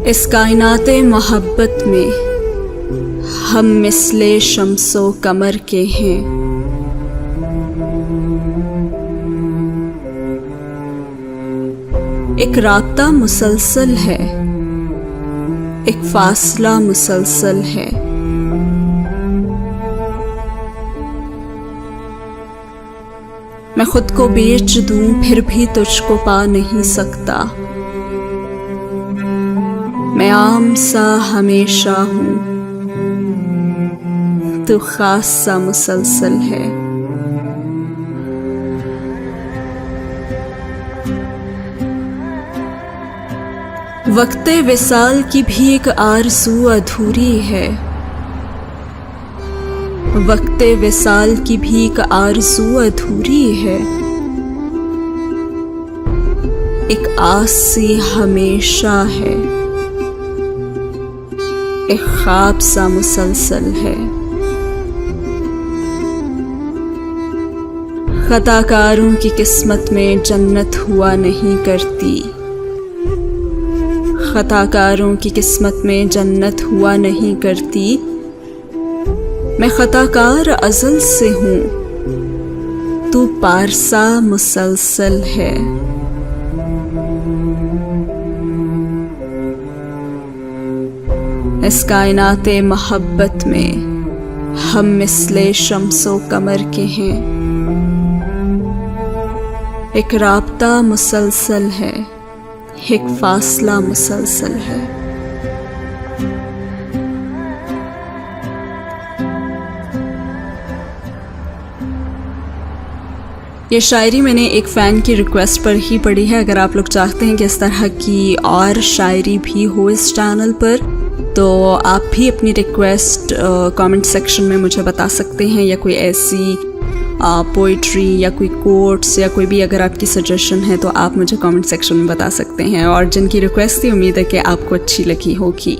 इस कायनाते मोहब्बत में हम मिसले शम्सो कमर के हैं। एक राब्ता मुसलसल है, एक फासला मुसलसल है। मैं खुद को बेच दूं फिर भी तुझको पा नहीं सकता। मैं आम सा हमेशा हूं, तू खास सा मुसलसल है। वक्ते विसाल की भी एक आरज़ू अधूरी है। वक्ते विसाल की भी एक आरज़ू अधूरी है। एक आस सी हमेशा है, एक ख्वाब सा मुसलसल है। खताकारों की किस्मत में जन्नत हुआ नहीं करती। खताकारों की किस्मत में जन्नत हुआ नहीं करती। मैं खताकार अज़ल से हूँ, तू पारसा मुसलसल है। इस कायनाते मोहब्बत में हम मिसले शम्सो कमर के हैं। एक राब्ता मुसलसल है, एक फासला मुसलसल है। ये शायरी मैंने एक फ़ैन की रिक्वेस्ट पर ही पढ़ी है। अगर आप लोग चाहते हैं कि इस तरह की और शायरी भी हो इस चैनल पर, तो आप भी अपनी रिक्वेस्ट कमेंट सेक्शन में मुझे बता सकते हैं, या कोई ऐसी पोइट्री या कोई कोट्स या कोई भी अगर आपकी सजेशन है तो आप मुझे कमेंट सेक्शन में बता सकते हैं। और जिनकी रिक्वेस्ट थी, उम्मीद है कि आपको अच्छी लगी होगी।